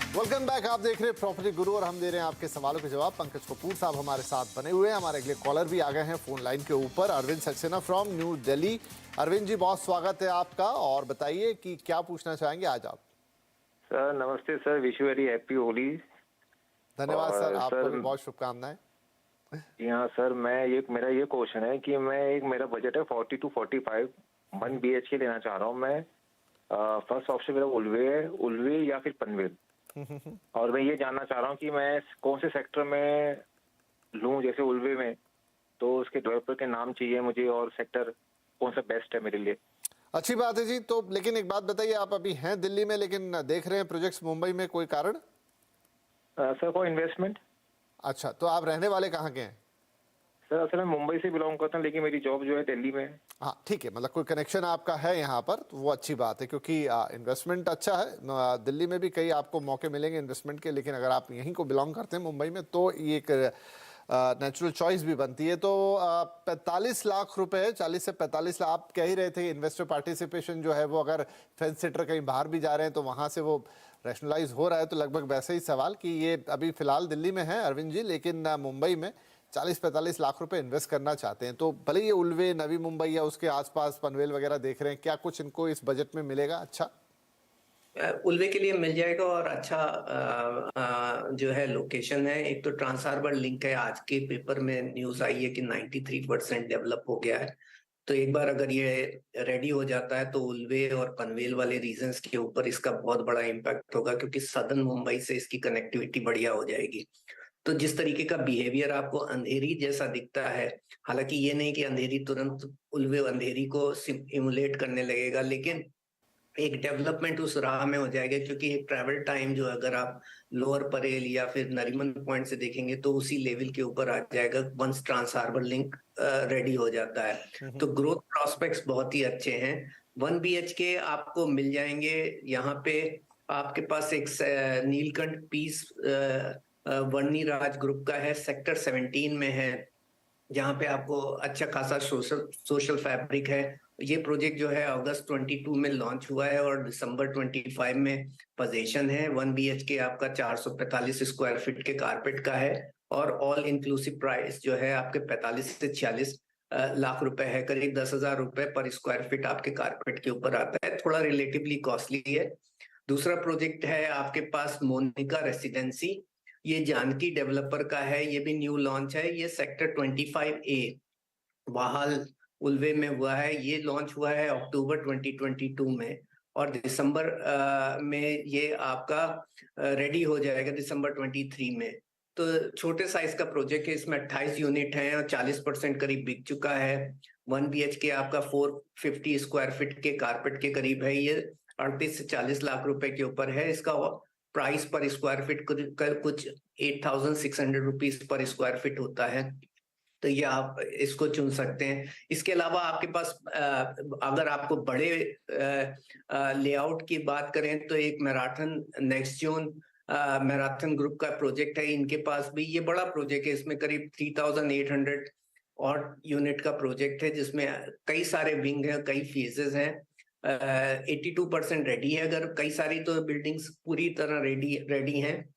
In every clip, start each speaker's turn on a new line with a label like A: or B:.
A: Welcome back. आप देख रहे हैं प्रॉपर्टी गुरु और हम दे रहे हैं आपके सवालों के जवाब। पंकज कपूर साहब हमारे साथ बने हुए हैं। हमारे अगले कॉलर भी आ गए हैं फोन लाइन के ऊपर, अरविंद सक्सेना फ्रॉम न्यू दिल्ली। अरविंद जी, बहुत स्वागत है आपका और बताइए कि क्या पूछना चाहेंगे आज आप।
B: सर नमस्ते sir, wish you very happy Holi.
A: धन्यवाद सर, आपको
B: सर
A: भी बहुत शुभकामनाएं।
B: जी हाँ सर, मेरा ये क्वेश्चन है कि मेरा बजट है 40 to 45, 1 BHK लेना चाह रहा हूँ मैं। फर्स्ट ऑप्शन मेरा उल्वे या फिर पनवेल। और मैं ये जानना चाह रहा हूँ कि मैं कौन से सेक्टर में लूँ। जैसे उल्वे में तो उसके डेवलपर के नाम चाहिए मुझे, और सेक्टर कौन सा बेस्ट है मेरे लिए।
A: अच्छी बात है जी। तो लेकिन एक बात बताइए, आप अभी हैं दिल्ली में लेकिन देख रहे हैं प्रोजेक्ट्स मुंबई में, कोई कारण?
B: Sir for investment.
A: अच्छा, तो आप रहने वाले कहाँ के हैं?
B: सर असल में मुंबई से बिलोंग करता हूँ, लेकिन मेरी जॉब जो है दिल्ली में है।
A: हाँ ठीक है, मतलब कोई कनेक्शन आपका है यहाँ पर, तो वो अच्छी बात है क्योंकि इन्वेस्टमेंट अच्छा है। दिल्ली में भी कई आपको मौके मिलेंगे इन्वेस्टमेंट के, लेकिन अगर आप यहीं को बिलोंग करते हैं मुंबई में तो ये एक नेचुरल चॉइस भी बनती है। तो 45 लाख रुपए, 40 से 45 लाख आप कह ही रहे थे। इन्वेस्टर पार्टिसिपेशन जो है वो अगर फेंस सिटर कहीं बाहर भी जा रहे हैं तो वहाँ से वो रैशनलाइज हो रहा है। तो लगभग वैसे ही सवाल कि ये अभी फिलहाल दिल्ली में है अरविंद जी, लेकिन मुंबई में 40-45 लाख रुपए इन्वेस्ट करना चाहते हैं। तो भले ये उल्वे, नवी मुंबई या उसके आसपास पनवेल वगैरह देख रहे हैं, क्या कुछ इनको इस बजट में मिलेगा? अच्छा,
C: उल्वे के लिए मिल जाएगा और अच्छा जो है लोकेशन है। एक तो ट्रांस हार्बर लिंक है, आज के पेपर में न्यूज आई है कि 93% डेवलप हो गया है। तो एक बार अगर ये रेडी हो जाता है तो उल्वे और पनवेल वाले रीजन्स के ऊपर इसका बहुत बड़ा इम्पैक्ट होगा, क्योंकि सदर्न मुंबई से इसकी कनेक्टिविटी बढ़िया हो जाएगी। तो जिस तरीके का बिहेवियर आपको अंधेरी जैसा दिखता है, हालांकि ये नहीं कि अंधेरी तुरंत उल्वे अंधेरी को इमुलेट करने लगेगा, लेकिन एक डेवलपमेंट उस राह में हो जाएगा। क्योंकि एक ट्रैवल टाइम जो अगर आप लोअर परेल या फिर नरीमन पॉइंट से देखेंगे तो उसी लेवल के ऊपर आ जाएगा once trans harbour link ready हो जाता है। तो ग्रोथ प्रॉस्पेक्ट्स बहुत ही अच्छे हैं। 1 BHK आपको मिल जाएंगे यहाँ पे। आपके पास एक नीलकंठ पीस वर्नी राज ग्रुप का है, सेक्टर 17 में है, जहाँ पे आपको अच्छा खासा सोशल फैब्रिक है। ये प्रोजेक्ट जो है अगस्त 22 में लॉन्च हुआ है और दिसंबर 25 में पोजीशन है। 1 BHK आपका 445 स्क्वायर फीट के कारपेट का है और ऑल इंक्लूसिव प्राइस जो है आपके 45 से 46 लाख रुपए है। करीब 10,000 रुपए पर स्क्वायर फीट आपके कारपेट के ऊपर आता है, थोड़ा रिलेटिवली कॉस्टली है। दूसरा प्रोजेक्ट है आपके पास मोनिका रेसिडेंसी, ये जानकी डेवलपर का है, ये भी न्यू लॉन्च है। ये सेक्टर 25A वाहल उल्वे में हुआ है। ये लॉन्च हुआ है अक्टूबर 2022 में और दिसंबर में ये आपका रेडी हो जाएगा, दिसंबर 23 में। तो छोटे साइज का प्रोजेक्ट है, इसमें 28 यूनिट हैं और 40% करीब बिक चुका है। 1 BHK आपका 450 स्क्वायर फीट के कारपेट के करीब है। ये 38 से 40 लाख रुपए के ऊपर है। इसका प्राइस पर स्क्वायर फीट कुछ 8,600 रुपीज पर स्क्वायर फीट होता है। तो ये आप इसको चुन सकते हैं। इसके अलावा आपके पास अगर आपको बड़े लेआउट की बात करें तो एक marathon next zone marathon group का प्रोजेक्ट है। इनके पास भी ये बड़ा प्रोजेक्ट है, इसमें करीब 3,800 और यूनिट का प्रोजेक्ट है, जिसमें कई सारे विंग हैं, कई फेजेस हैं। 82% रेडी है। अगर कई सारी तो बिल्डिंग्स पूरी तरह रेडी हैं।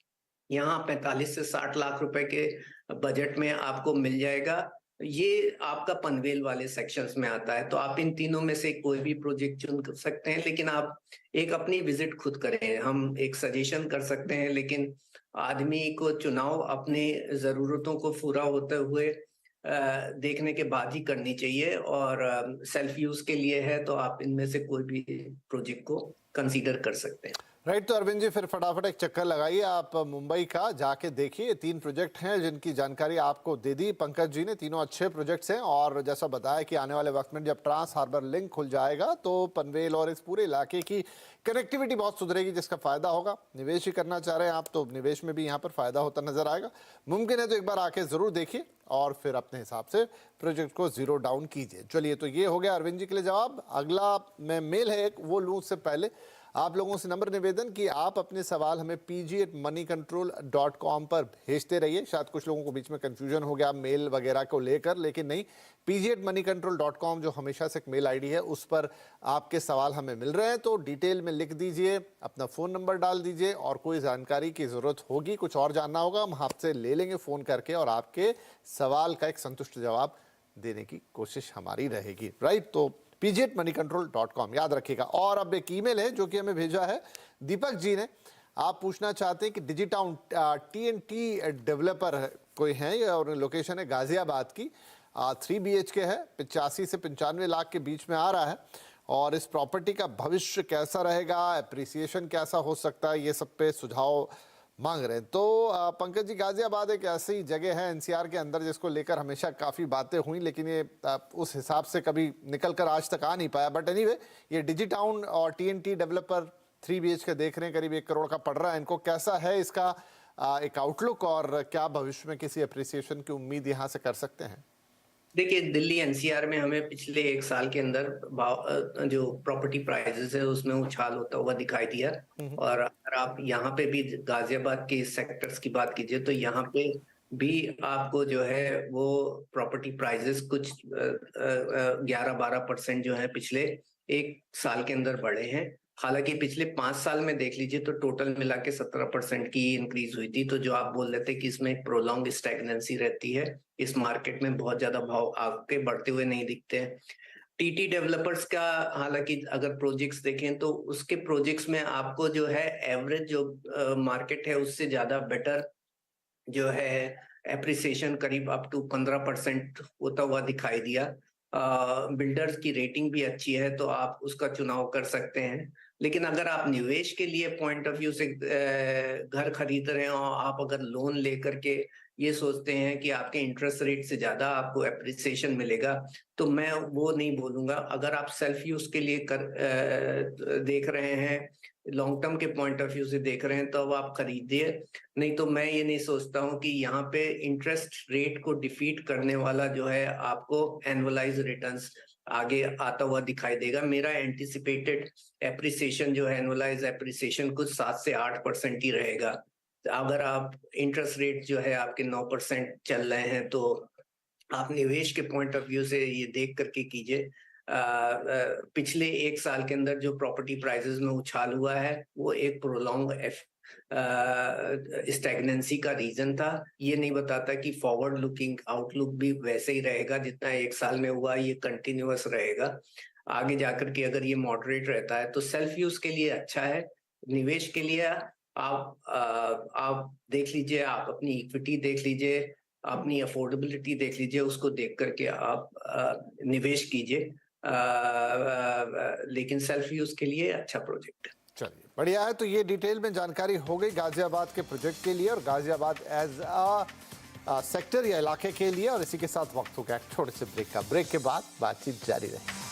C: यहाँ 45 से 60 लाख रुपए के बजट में आपको मिल जाएगा। ये आपका पनवेल वाले सेक्शंस में आता है। तो आप इन तीनों में से कोई भी प्रोजेक्ट चुन सकते हैं, लेकिन आप एक अपनी विजिट खुद करें। हम एक सजेशन कर सकते हैं, लेकिन आदमी को चुनाव अपनी जरूरतों को पूरा होते हुए देखने के बाद ही करनी चाहिए। और सेल्फ यूज के लिए है तो आप इनमें से कोई भी प्रोजेक्ट को कंसीडर कर सकते हैं।
A: राइट। तो अरविंद जी, फिर फटाफट एक चक्कर लगाइए आप मुंबई का, जाके देखिए। 3 प्रोजेक्ट हैं जिनकी जानकारी आपको दे दी पंकज जी ने। तीनों अच्छे प्रोजेक्ट्स हैं और जैसा बताया कि आने वाले वक्त में जब ट्रांस हार्बर लिंक खुल जाएगा तो पनवेल और इस पूरे इलाके की कनेक्टिविटी बहुत सुधरेगी, जिसका फायदा होगा। निवेश ही करना चाह रहे हैं आप तो निवेश में भी यहाँ पर फायदा होता नजर आएगा। मुमकिन है तो एक बार आके जरूर देखिए और फिर अपने हिसाब से प्रोजेक्ट को जीरो डाउन कीजिए। चलिए, तो ये हो गया अरविंद जी के लिए जवाब। अगला मैं मेल है एक, वो लूँ उससे पहले आप लोगों से नम्र निवेदन कि आप अपने सवाल हमें pg@moneycontrol.com पर भेजते रहिए। शायद कुछ लोगों को बीच में कंफ्यूजन हो गया मेल वगैरह को लेकर, लेकिन नहीं, pg@moneycontrol.com जो हमेशा से एक मेल आईडी है, उस पर आपके सवाल हमें मिल रहे हैं। तो डिटेल में लिख दीजिए, अपना फ़ोन नंबर डाल दीजिए, और कोई जानकारी की ज़रूरत होगी, कुछ और जानना होगा, हम आपसे ले लेंगे फ़ोन करके और आपके सवाल का एक संतुष्ट जवाब देने की कोशिश हमारी रहेगी। राइट, तो pg@moneycontrol.com याद रखिएगा। और अब एक ईमेल है जो कि हमें भेजा है दीपक जी ने। आप पूछना चाहते हैं कि डिजिटाउन TNT डेवलपर कोई हैं और लोकेशन है गाजियाबाद की, 3 BHK है, 85 से 95 लाख के बीच में आ रहा है, और इस प्रॉपर्टी का भविष्य कैसा रहेगा, एप्रिसिएशन कैसा हो सकता है, ये सब पे सुझाव मांग रहे हैं। तो पंकज जी, गाजियाबाद एक ऐसी जगह है NCR के अंदर जिसको लेकर हमेशा काफ़ी बातें हुई, लेकिन ये उस हिसाब से कभी निकल कर आज तक आ नहीं पाया। बट एनीवे, ये डिजिटाउन और TNT डेवलपर 3 BHK देख रहे हैं, करीब 1 करोड़ का पड़ रहा है इनको। कैसा है इसका एक आउटलुक, और क्या भविष्य में किसी अप्रिसिएशन की उम्मीद यहाँ से कर सकते हैं?
C: देखिए, दिल्ली NCR में हमें पिछले 1 साल के अंदर जो प्रॉपर्टी प्राइसेस है उसमें उछाल होता हुआ दिखाई दिया। और अगर आप यहाँ पे भी गाजियाबाद के सेक्टर्स की बात कीजिए तो यहाँ पे भी आपको जो है वो प्रॉपर्टी प्राइसेस कुछ 11-12% जो है पिछले 1 साल के अंदर बढ़े हैं। हालांकि पिछले 5 साल में देख लीजिए तो टोटल मिला के 17% की इंक्रीज हुई थी। तो जो आप बोल रहे थे कि इसमें एक प्रोलॉन्ग स्टैग्नेंसी रहती है, इस मार्केट में बहुत ज्यादा भाव आगे बढ़ते हुए नहीं दिखते हैं। TT डेवलपर्स का हालांकि अगर प्रोजेक्ट्स देखें तो उसके प्रोजेक्ट्स में आपको जो है एवरेज जो मार्केट है उससे ज्यादा बेटर जो है एप्रिसिएशन करीब अप टू 15% होता हुआ दिखाई दिया। बिल्डर्स की रेटिंग भी अच्छी है तो आप उसका चुनाव कर सकते हैं। लेकिन अगर आप निवेश के लिए पॉइंट ऑफ व्यू से घर खरीद रहे हैं और आप अगर लोन लेकर के ये सोचते हैं कि आपके इंटरेस्ट रेट से ज्यादा आपको एप्रिसिएशन मिलेगा, तो मैं वो नहीं बोलूंगा। अगर आप सेल्फ यूज के लिए देख रहे हैं, लॉन्ग टर्म के पॉइंट ऑफ व्यू से देख रहे हैं, तो अब आप खरीदिए। नहीं तो मैं ये नहीं सोचता हूँ कि यहाँ पे इंटरेस्ट रेट को डिफीट करने वाला जो है आपको एनुअलाइज रिटर्न्स आगे आता हुआ दिखाई देगा। मेरा एंटिसिपेटेड एप्रिसिएशन जो है एनुअलाइज एप्रिसिएशन कुछ 7 से 8% ही रहेगा। अगर आप इंटरेस्ट रेट जो है आपके 9% चल रहे हैं तो आप निवेश के पॉइंट ऑफ व्यू से ये देख करके कीजिए। पिछले 1 साल के अंदर जो प्रॉपर्टी प्राइसेस में उछाल हुआ है वो एक प्रोलॉन्ग स्टैग्नेंसी का रीजन था। ये नहीं बताता कि फॉरवर्ड लुकिंग आउटलुक भी वैसे ही रहेगा जितना 1 साल में हुआ, ये कंटिन्यूअस रहेगा। आगे जाकर के अगर ये मॉडरेट रहता है तो सेल्फ यूज के लिए अच्छा है। निवेश के लिए आप देख लीजिए, आप अपनी इक्विटी देख लीजिए, अपनी अफोर्डेबिलिटी देख लीजिए, उसको देख करके आप निवेश कीजिए। लेकिन सेल्फ यूज के लिए अच्छा प्रोजेक्ट है।
A: चलिए, बढ़िया है। तो ये डिटेल में जानकारी हो गई गाजियाबाद के प्रोजेक्ट के लिए और गाजियाबाद एज अ सेक्टर या इलाके के लिए। और इसी के साथ वक्त हो गया छोटे से ब्रेक का। ब्रेक के बाद बातचीत जारी रहेगी।